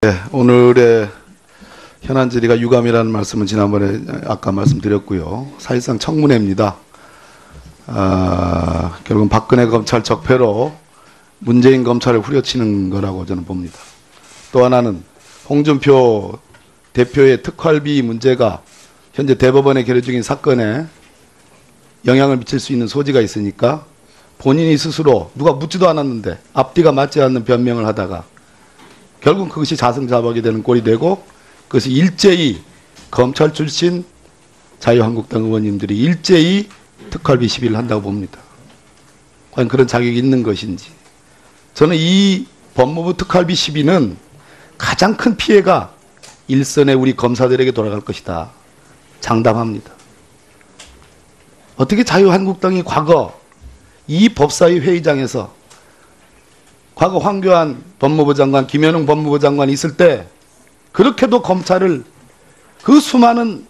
네, 오늘의 현안 질의가 유감이라는 말씀은 지난번에 아까 말씀드렸고요. 사실상 청문회입니다. 결국은 박근혜 검찰 적폐로 문재인 검찰을 후려치는 거라고 저는 봅니다. 또 하나는 홍준표 대표의 특활비 문제가 현재 대법원에 계류 중인 사건에 영향을 미칠 수 있는 소지가 있으니까 본인이 스스로 누가 묻지도 않았는데 앞뒤가 맞지 않는 변명을 하다가 결국 그것이 자승자박이 되는 꼴이 되고 그것이 일제히 검찰 출신 자유한국당 의원님들이 일제히 특활비 시비를 한다고 봅니다. 과연 그런 자격이 있는 것인지. 저는 이 법무부 특활비 시비는 가장 큰 피해가 일선의 우리 검사들에게 돌아갈 것이다. 장담합니다. 어떻게 자유한국당이 과거 이 법사위 회의장에서 과거 황교안 법무부 장관, 김현웅 법무부 장관이 있을 때 그렇게도 검찰을 그 수많은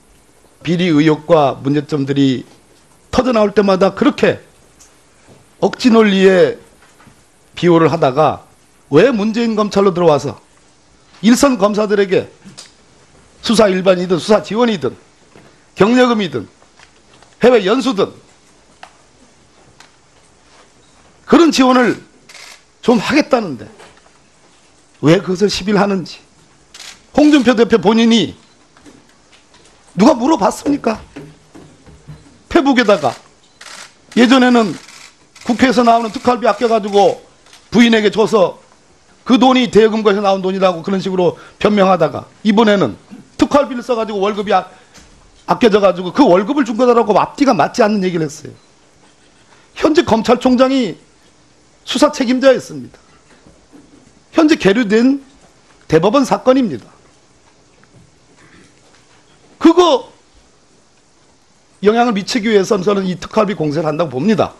비리 의혹과 문제점들이 터져나올 때마다 그렇게 억지 논리에 비호를 하다가 왜 문재인 검찰로 들어와서 일선 검사들에게 수사 일반이든 수사 지원이든 경력금이든 해외 연수든 그런 지원을 좀 하겠다는데 왜 그것을 시비를 하는지 홍준표 대표 본인이 누가 물어봤습니까? 페북에다가 예전에는 국회에서 나오는 특활비 아껴가지고 부인에게 줘서 그 돈이 대여금고에서 나온 돈이라고 그런 식으로 변명하다가 이번에는 특활비를 써가지고 월급이 아껴져가지고 그 월급을 준 거다라고 앞뒤가 맞지 않는 얘기를 했어요. 현재 검찰총장이 수사 책임자였습니다. 현재 계류된 대법원 사건입니다. 그거 영향을 미치기 위해서는 저는 이 특활비 공세를 한다고 봅니다.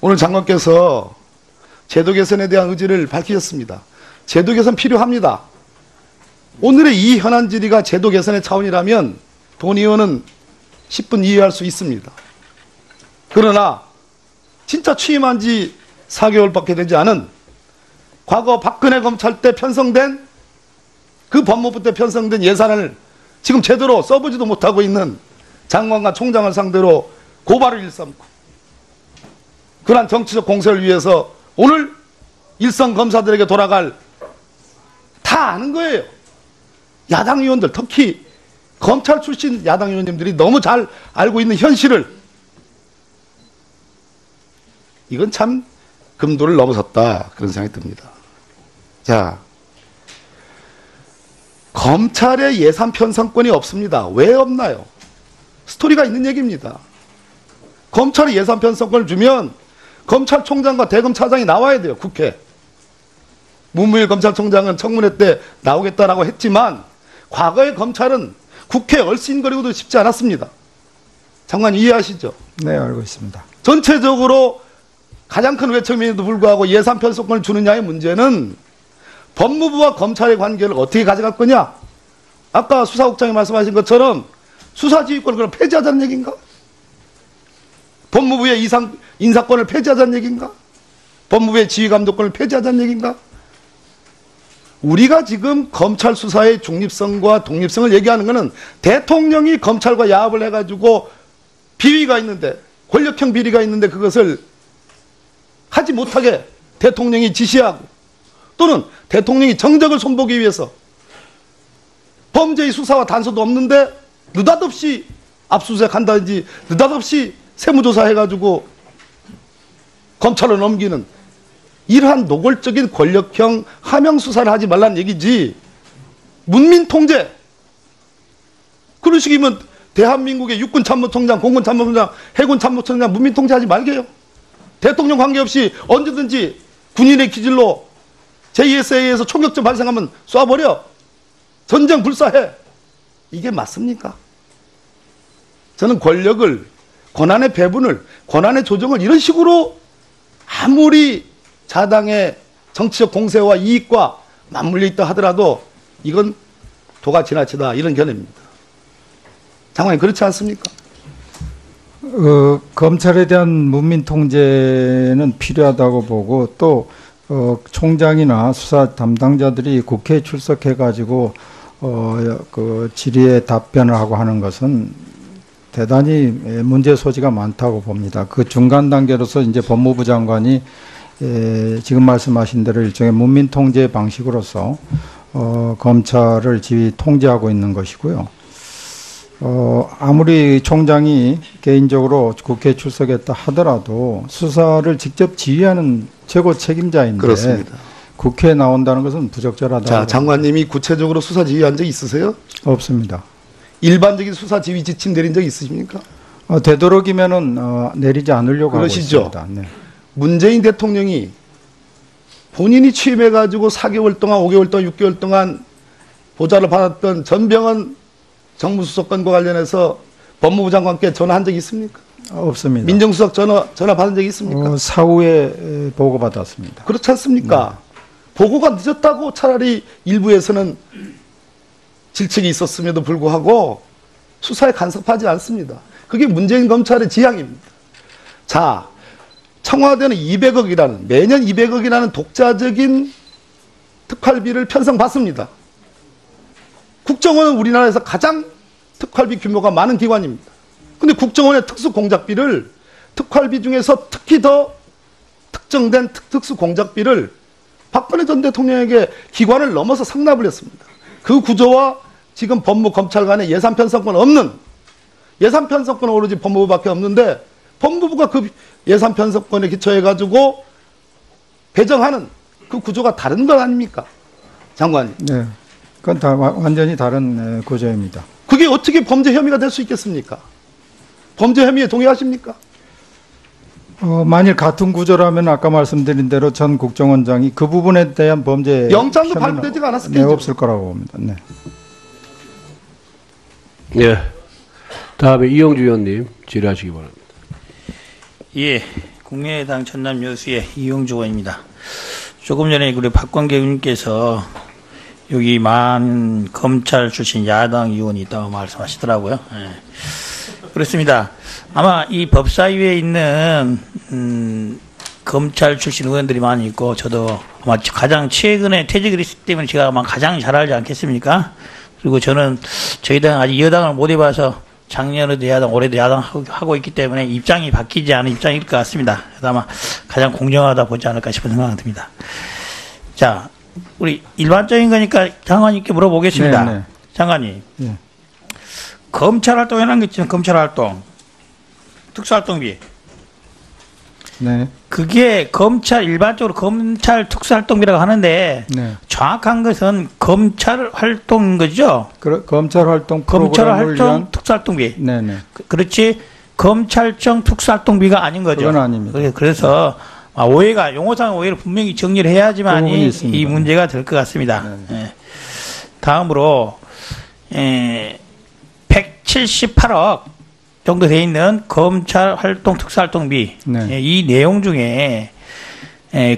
오늘 장관께서 제도 개선에 대한 의지를 밝히셨습니다. 제도 개선 필요합니다. 오늘의 이 현안 질의가 제도 개선의 차원이라면 본 의원은 10분 이해할 수 있습니다. 그러나 진짜 취임한 지 4개월밖에 되지 않은 과거 박근혜 검찰 때 편성된 그 법무부 때 편성된 예산을 지금 제대로 써보지도 못하고 있는 장관과 총장을 상대로 고발을 일삼고 그러한 정치적 공세를 위해서 오늘 일선 검사들에게 돌아갈 다 아는 거예요. 야당 의원들 특히 검찰 출신 야당 의원님들이 너무 잘 알고 있는 현실을 이건 참 금도를 넘어섰다 그런 생각이 듭니다. 자, 검찰의 예산 편성권이 없습니다. 왜 없나요? 스토리가 있는 얘기입니다. 검찰이 예산 편성권을 주면 검찰총장과 대검차장이 나와야 돼요. 국회. 문무일 검찰총장은 청문회 때 나오겠다라고 했지만 과거의 검찰은 국회에 얼씬거리고도 싶지 않았습니다. 장관 이해하시죠? 네, 알고 있습니다. 전체적으로 가장 큰 외척임에도 불구하고 예산 편성권을 주느냐의 문제는 법무부와 검찰의 관계를 어떻게 가져갈 거냐? 아까 수사국장이 말씀하신 것처럼 수사지휘권을 그럼 폐지하자는 얘기인가? 법무부의 인사권을 폐지하자는 얘기인가? 법무부의 지휘감독권을 폐지하자는 얘기인가? 우리가 지금 검찰 수사의 중립성과 독립성을 얘기하는 것은 대통령이 검찰과 야합을 해가지고 비위가 있는데 권력형 비리가 있는데 그것을 하지 못하게 대통령이 지시하고 또는 대통령이 정적을 손보기 위해서 범죄의 수사와 단서도 없는데 느닷없이 압수수색 한다든지 느닷없이 세무조사 해가지고 검찰로 넘기는 이러한 노골적인 권력형 하명수사를 하지 말라는 얘기지. 문민통제 그런 식이면 대한민국의 육군참모총장, 공군참모총장, 해군참모총장 문민통제하지 말게요. 대통령 관계없이 언제든지 군인의 기질로 JSA에서 총격전 발생하면 쏴버려. 전쟁 불사해. 이게 맞습니까? 저는 권력을, 권한의 배분을, 권한의 조정을 이런 식으로 아무리 자당의 정치적 공세와 이익과 맞물려 있다 하더라도 이건 도가 지나치다 이런 견해입니다. 장관님 그렇지 않습니까? 검찰에 대한 문민 통제는 필요하다고 보고 또 총장이나 수사 담당자들이 국회에 출석해가지고 그 질의에 답변을 하고 하는 것은 대단히 문제 소지가 많다고 봅니다. 그 중간 단계로서 이제 법무부 장관이 지금 말씀하신 대로 일종의 문민 통제 방식으로서 검찰을 지휘 통제하고 있는 것이고요. 아무리 총장이 개인적으로 국회에 출석했다 하더라도 수사를 직접 지휘하는 최고 책임자인데 그렇습니다. 국회에 나온다는 것은 부적절하다. 자, 장관님이 구체적으로 수사 지휘한 적 있으세요? 없습니다. 일반적인 수사 지휘 지침 내린 적 있으십니까? 되도록이면은 내리지 않으려고 그러시죠? 하고 있습니다. 네. 문재인 대통령이 본인이 취임해가지고 4개월 동안, 5개월 동안, 6개월 동안 보좌를 받았던 전병헌 정무수석건과 관련해서 법무부 장관께 전화한 적이 있습니까? 없습니다. 민정수석 전화 받은 적이 있습니까? 사후에 보고받았습니다. 그렇지 않습니까? 보고가 늦었다고 차라리 일부에서는 질책이 있었음에도 불구하고 수사에 간섭하지 않습니다. 그게 문재인 검찰의 지향입니다. 자, 청와대는 200억이라는, 매년 200억이라는 독자적인 특활비를 편성받습니다. 국정원은 우리나라에서 가장 특활비 규모가 많은 기관입니다. 근데 국정원의 특수공작비를, 특활비 중에서 특히 더 특정된 특수공작비를 박근혜 전 대통령에게 기관을 넘어서 상납을 했습니다. 그 구조와 지금 법무 검찰 간의 예산 편성권 없는, 예산 편성권은 오로지 법무부밖에 없는데 법무부가 그 예산 편성권에 기초해가지고 배정하는 그 구조가 다른 것 아닙니까? 장관님. 네. 그건 다 완전히 다른 구조입니다. 그게 어떻게 범죄 혐의가 될 수 있겠습니까? 범죄 혐의에 동의하십니까? 만일 같은 구조라면 아까 말씀드린 대로 전 국정원장이 그 부분에 대한 범죄 영장도 발부되지가 않았을 네, 테죠. 없을 거라고 봅니다. 네. 예. 다음에 이영주 의원님 질의하시기 바랍니다. 예, 국민의당 전남 여수의 이용주 의원입니다. 조금 전에 우리 박광계 의원님께서 여기 많은 검찰 출신 야당 의원이 있다고 말씀하시더라고요. 예. 그렇습니다. 아마 이 법사위에 있는 검찰 출신 의원들이 많이 있고 저도 아마 가장 최근에 퇴직을 했기 때문에 제가 아마 가장 잘 알지 않겠습니까? 그리고 저는 저희 당 아직 여당을 못 해봐서 작년에도 야당, 올해도 야당 하고 있기 때문에 입장이 바뀌지 않은 입장일 것 같습니다. 그래서 아마 가장 공정하다 보지 않을까 싶은 생각이 듭니다. 자, 우리 일반적인 거니까 장관님께 물어보겠습니다. 네, 네. 장관님. 네. 검찰 활동이라는 게 있잖아요. 검찰 활동. 특수활동비. 네. 그게 검찰, 일반적으로 검찰 특수활동비라고 하는데 네. 정확한 것은 검찰 활동인 거죠? 검찰 활동 검찰 프로그램을 활동 위한 특수활동비. 네네. 그렇지 검찰청 특수활동비가 아닌 거죠. 그건 아닙니다. 그래서 오해가 용어상 오해를 분명히 정리를 해야지만 이 문제가 될 것 같습니다. 예. 다음으로 178억 정도 돼 있는 검찰 활동 특수활동비. 네. 이 내용 중에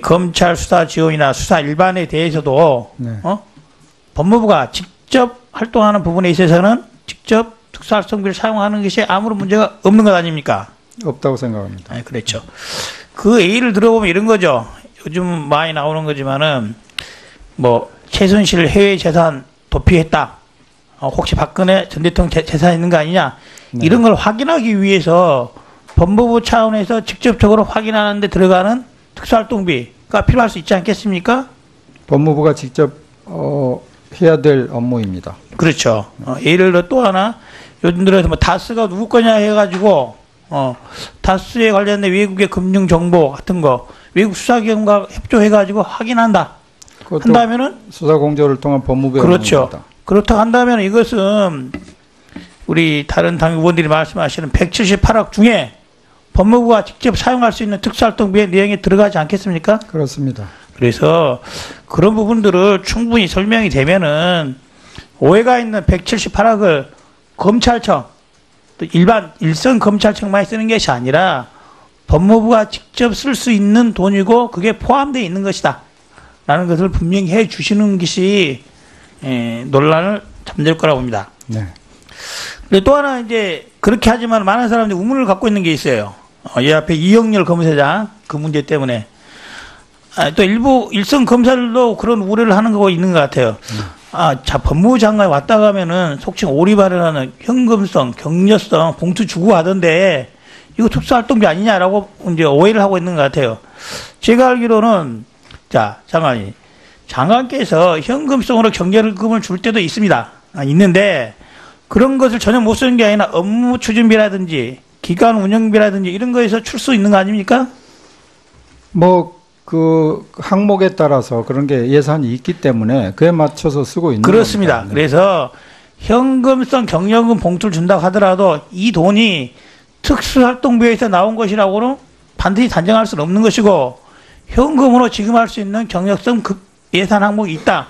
검찰 수사 지원이나 수사 일반에 대해서도 네. 법무부가 직접 활동하는 부분에 있어서는 직접 특수활동비를 사용하는 것이 아무런 문제가 없는 것 아닙니까? 없다고 생각합니다. 그렇죠. 그 예를 들어보면 이런 거죠. 요즘 많이 나오는 거지만은 뭐 최순실 해외 재산 도피했다. 혹시 박근혜 전 대통령 재산 있는 거 아니냐? 네. 이런 걸 확인하기 위해서 법무부 차원에서 직접적으로 확인하는 데 들어가는 특수활동비가 필요할 수 있지 않겠습니까? 법무부가 직접 해야 될 업무입니다. 그렇죠. 예를 들어 또 하나 요즘 들어서 뭐 다스가 누구 거냐 해가지고 다스에 관련된 외국의 금융 정보 같은 거 외국 수사기관과 협조해가지고 확인한다. 한다면은 수사 공조를 통한 법무부의 그렇죠. 업무입니다. 그렇다고 한다면 이것은 우리 다른 당 의원들이 말씀하시는 178억 중에 법무부가 직접 사용할 수 있는 특수활동비의 내용에 들어가지 않겠습니까? 그렇습니다. 그래서 그런 부분들을 충분히 설명이 되면은 오해가 있는 178억을 검찰청, 또 일선 검찰청만 쓰는 것이 아니라 법무부가 직접 쓸 수 있는 돈이고 그게 포함되어 있는 것이다. 라는 것을 분명히 해 주시는 것이 논란을 잠들 거라고 봅니다. 네. 근데 또 하나 이제 그렇게 하지만 많은 사람들이 의문을 갖고 있는 게 있어요. 이 앞에 이영렬 검사장 그 문제 때문에 또 일부 일선 검사들도 그런 우려를 하는 거 있는 것 같아요. 자, 법무부 장관이 왔다 가면은 속칭 오리발을 하는 현금성, 격려성, 봉투 주고 하던데 이거 특수활동비 아니냐라고 이제 오해를 하고 있는 것 같아요. 제가 알기로는 자, 장관께서 현금성으로 격려금을 줄 때도 있습니다. 있는데 그런 것을 전혀 못 쓰는 게 아니라 업무 추진비라든지 기관 운영비라든지 이런 거에서 출 수 있는 거 아닙니까? 뭐 그 항목에 따라서 그런 게 예산이 있기 때문에 그에 맞춰서 쓰고 있는 그렇습니다. 겁니다. 네. 그래서 현금성 격려금 봉투를 준다고 하더라도 이 돈이 특수활동비에서 나온 것이라고는 반드시 단정할 수는 없는 것이고 현금으로 지급할 수 있는 격려성 예산 항목이 있다.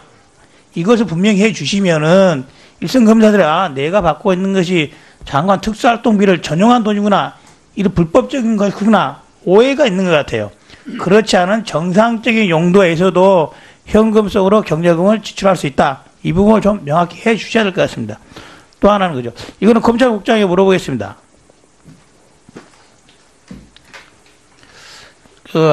이것을 분명히 해 주시면은 일선 검사들이 내가 받고 있는 것이 장관 특수활동비를 전용한 돈이구나. 이런 불법적인 것이구나. 오해가 있는 것 같아요. 그렇지 않은 정상적인 용도에서도 현금성으로 격려금을 지출할 수 있다. 이 부분을 좀 명확히 해 주셔야 될 것 같습니다. 또 하나는 그죠. 이거는 검찰국장에게 물어보겠습니다.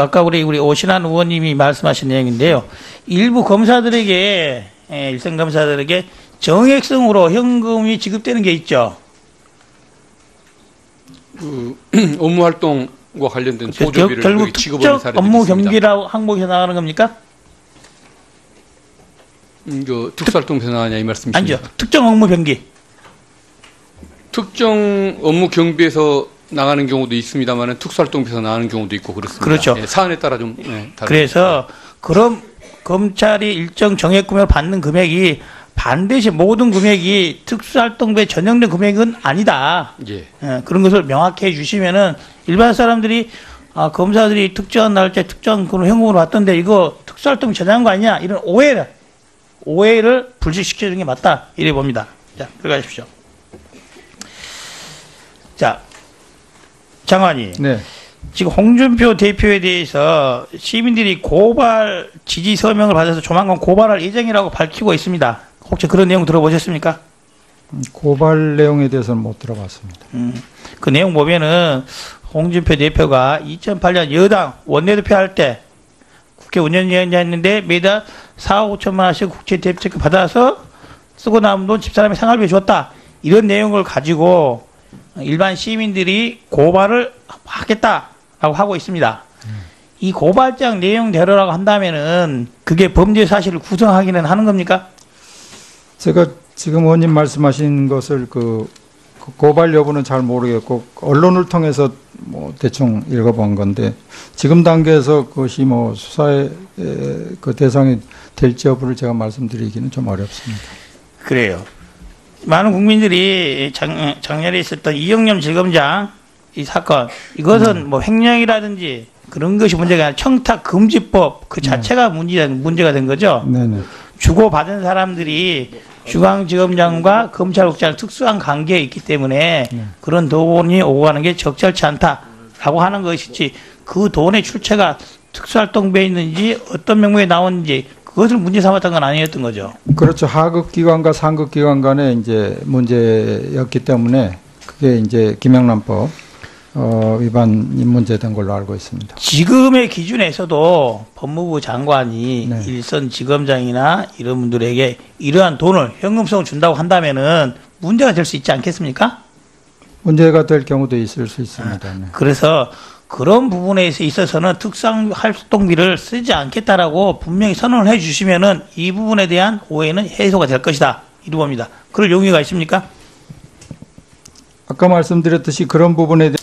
아까 우리 오신환 의원님이 말씀하신 내용인데요. 일부 검사들에게, 일선 검사들에게 정액성으로 현금이 지급되는 게 있죠. 업무 활동과 관련된 보조비를 결국 여기 지급하는 특정 사례들이 업무 있습니다. 경비라고 항목에서 나가는 겁니까? 특수활동비에서 나가냐 이 말씀이십니까? 아니죠. 특정 업무 경비. 특정 업무 경비에서 나가는 경우도 있습니다만 특수활동비에서 나가는 경우도 있고 그렇습니다. 그렇죠. 사안에 따라 좀 다릅니다. 그래서 그럼 검찰이 일정 정액금을 받는 금액이 반드시 모든 금액이 특수활동비에 전용된 금액은 아니다. 예. 그런 것을 명확히 해 주시면은 일반 사람들이 검사들이 특정한 날짜에 특정한 그런 현금으로 왔던데 이거 특수활동비 전용한 거 아니냐 이런 오해를 불식시키는 게 맞다 이래 봅니다. 자, 들어가십시오. 자, 장관이 네. 지금 홍준표 대표에 대해서 시민들이 고발 지지 서명을 받아서 조만간 고발할 예정이라고 밝히고 있습니다. 혹시 그런 내용 들어보셨습니까? 고발 내용에 대해서는 못 들어봤습니다. 그 내용 보면은 홍준표 대표가 2008년 여당 원내대표 할 때 국회 운영위원장 했는데 매달 4억 5천만 원씩 국채 대표채권 받아서 쓰고 남은 돈 집사람이 생활비에 줬다. 이런 내용을 가지고 일반 시민들이 고발을 하겠다라고 하고 있습니다. 이 고발장 내용대로라고 한다면은 그게 범죄 사실을 구성하기는 하는 겁니까? 제가 지금 의원님 말씀하신 것을 그 고발 여부는 잘 모르겠고 언론을 통해서 뭐 대충 읽어본 건데 지금 단계에서 그것이 뭐 수사의 그 대상이 될지 여부를 제가 말씀드리기는 좀 어렵습니다. 그래요. 많은 국민들이 작년에 있었던 이영렬 지검장 이 사건 이것은 뭐 횡령이라든지 그런 것이 문제가 아니라 청탁금지법 그 자체가 문제가 된 거죠. 네네. 주고받은 사람들이 중앙지검장과 검찰국장 특수한 관계에 있기 때문에 그런 돈이 오고 가는 게 적절치 않다라고 하는 것이지 그 돈의 출처가 특수활동비에 있는지 어떤 명목에 나오는지 그것을 문제 삼았던 건 아니었던 거죠. 그렇죠. 하급 기관과 상급 기관 간의 이제 문제였기 때문에 그게 이제 김영란법 위반이 문제된 걸로 알고 있습니다. 지금의 기준에서도 법무부 장관이 네. 일선 지검장이나 이런 분들에게 이러한 돈을 현금성을 준다고 한다면은 문제가 될 수 있지 않겠습니까? 문제가 될 경우도 있을 수 있습니다. 네. 그래서 그런 부분에 있어서는 특수활동비를 쓰지 않겠다라고 분명히 선언을 해 주시면은 이 부분에 대한 오해는 해소가 될 것이다. 이루 봅니다. 그럴 용의가 있습니까? 아까 말씀드렸듯이 그런 부분에 대해